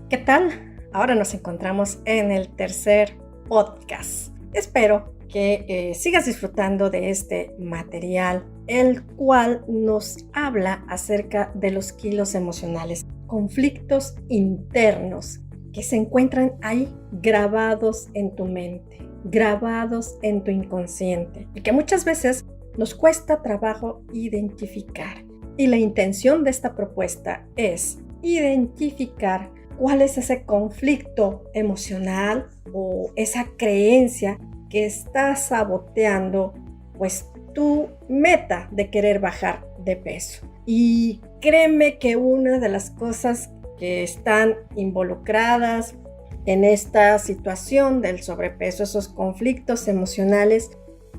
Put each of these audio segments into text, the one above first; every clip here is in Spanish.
¿Qué tal? Ahora nos encontramos en el tercer podcast. Espero que sigas disfrutando de este material, el cual nos habla acerca de los kilos emocionales, conflictos internos que se encuentran ahí grabados en tu mente, grabados en tu inconsciente y que muchas veces nos cuesta trabajo identificar. Y la intención de esta propuesta es identificar cuál es ese conflicto emocional o esa creencia que está saboteando pues tu meta de querer bajar de peso. Y créeme que una de las cosas que están involucradas en esta situación del sobrepeso, esos conflictos emocionales,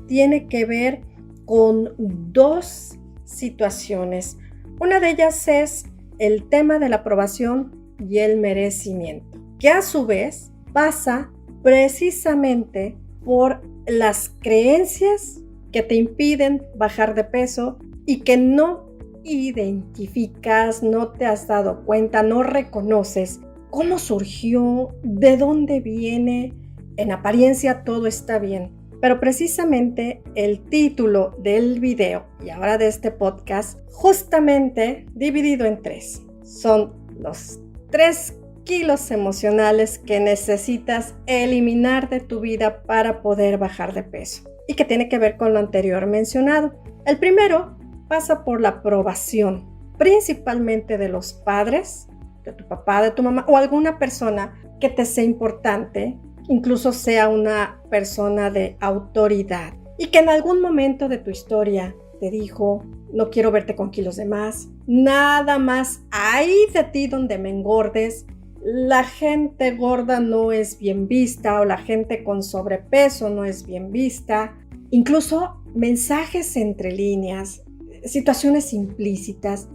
tiene que ver con dos situaciones. Una de ellas es el tema de la aprobación y el merecimiento, que a su vez pasa precisamente por las creencias que te impiden bajar de peso y que no identificas, no te has dado cuenta, no reconoces cómo surgió, de dónde viene. En apariencia todo está bien, pero precisamente el título del video y ahora de este podcast, justamente dividido en tres, son los 3 kilos emocionales que necesitas eliminar de tu vida para poder bajar de peso y que tiene que ver con lo anterior mencionado. El primero pasa por la aprobación, principalmente de los padres, de tu papá, de tu mamá o alguna persona que te sea importante, incluso sea una persona de autoridad y que en algún momento de tu historia te dijo: no quiero verte con kilos de más, nada más ahí de ti donde me engordes, la gente gorda no es bien vista o la gente con sobrepeso no es bien vista. Incluso mensajes entre líneas, situaciones implícitas.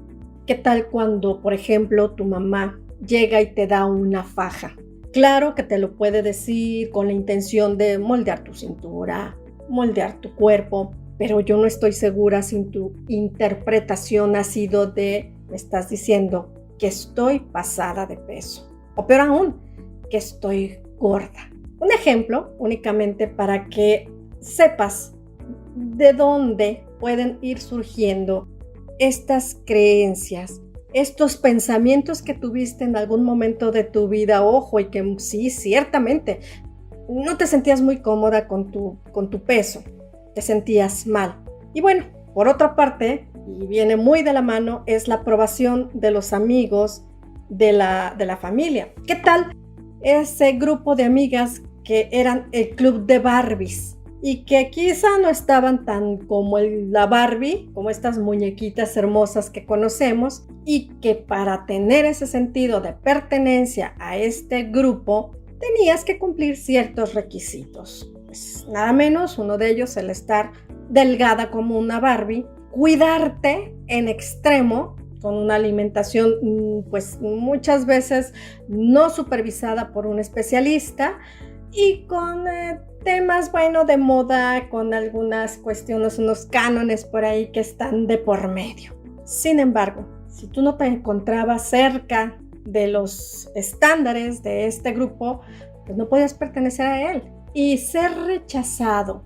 ¿Qué tal cuando, por ejemplo, tu mamá llega y te da una faja? Claro que te lo puede decir con la intención de moldear tu cintura, moldear tu cuerpo, pero yo no estoy segura si tu interpretación ha sido de: me estás diciendo que estoy pasada de peso, o peor aún, que estoy gorda. Un ejemplo únicamente para que sepas de dónde pueden ir surgiendo estas creencias, estos pensamientos que tuviste en algún momento de tu vida, ojo, y que sí, ciertamente, no te sentías muy cómoda con tu peso. Te sentías mal. Y bueno, por otra parte, y viene muy de la mano, es la aprobación de los amigos, de la familia. ¿Qué tal ese grupo de amigas que eran el club de Barbies y que quizá no estaban tan como la Barbie, como estas muñequitas hermosas que conocemos, y que para tener ese sentido de pertenencia a este grupo tenías que cumplir ciertos requisitos? Pues nada menos, uno de ellos el estar delgada como una Barbie, cuidarte en extremo con una alimentación pues muchas veces no supervisada por un especialista y con temas de moda, con algunas cuestiones, unos cánones por ahí que están de por medio. Sin embargo, si tú no te encontrabas cerca de los estándares de este grupo, pues no podías pertenecer a él. Y ser rechazado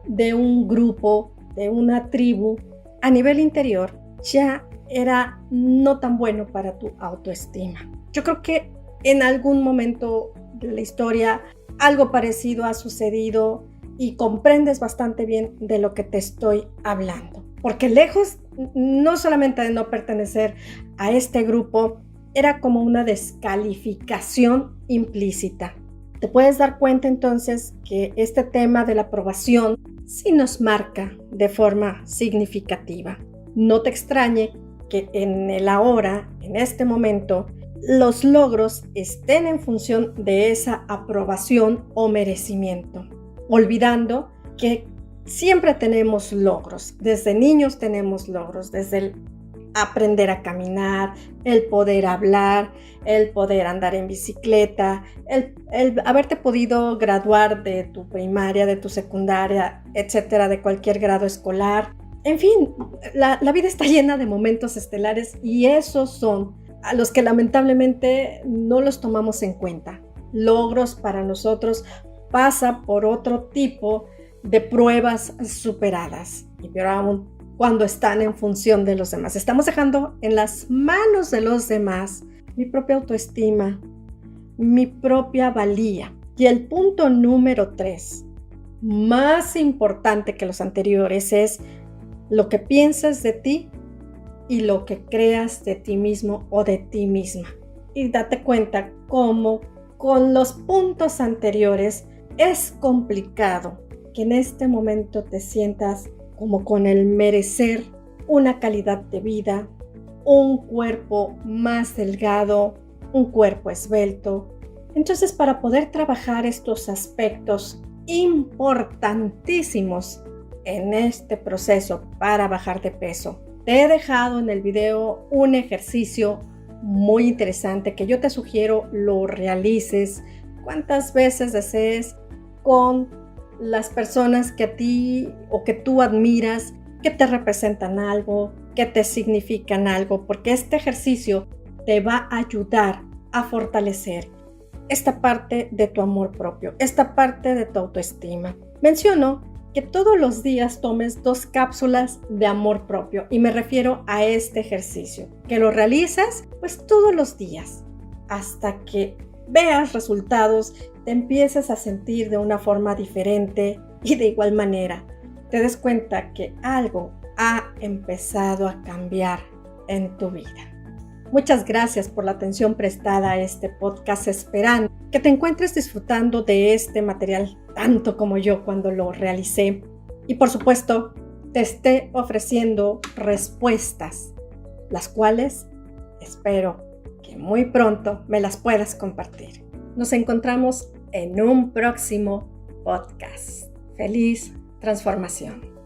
de un grupo, de una tribu, a nivel interior, ya era no tan bueno para tu autoestima. Yo creo que en algún momento de la historia algo parecido ha sucedido y comprendes bastante bien de lo que te estoy hablando. Porque lejos, no solamente de no pertenecer a este grupo, era como una descalificación implícita. Te puedes dar cuenta entonces que este tema de la aprobación sí nos marca de forma significativa. No te extrañe que en el ahora, en este momento, los logros estén en función de esa aprobación o merecimiento, olvidando que siempre tenemos logros. Desde niños tenemos logros, desde el aprender a caminar, el poder hablar, el poder andar en bicicleta, el haberte podido graduar de tu primaria, de tu secundaria, etcétera, de cualquier grado escolar. En fin, la vida está llena de momentos estelares y esos son a los que lamentablemente no los tomamos en cuenta. Logros para nosotros pasa por otro tipo de pruebas superadas, y peor aún cuando están en función de los demás. Estamos dejando en las manos de los demás mi propia autoestima, mi propia valía. Y el punto número 3, más importante que los anteriores, es lo que piensas de ti y lo que creas de ti mismo o de ti misma. Y date cuenta cómo con los puntos anteriores es complicado que en este momento te sientas como con el merecer una calidad de vida, un cuerpo más delgado, un cuerpo esbelto. Entonces, para poder trabajar estos aspectos importantísimos en este proceso para bajar de peso, te he dejado en el video un ejercicio muy interesante que yo te sugiero lo realices cuantas veces desees con las personas que a ti o que tú admiras, que te representan algo, que te significan algo, porque este ejercicio te va a ayudar a fortalecer esta parte de tu amor propio, esta parte de tu autoestima. Menciono que todos los días tomes 2 cápsulas de amor propio, y me refiero a este ejercicio, que lo realizas pues todos los días hasta que veas resultados, te empieces a sentir de una forma diferente y de igual manera te des cuenta que algo ha empezado a cambiar en tu vida. Muchas gracias por la atención prestada a este podcast, esperando que te encuentres disfrutando de este material tanto como yo cuando lo realicé, y por supuesto te esté ofreciendo respuestas, las cuales espero que muy pronto me las puedas compartir. Nos encontramos en un próximo podcast. ¡Feliz transformación!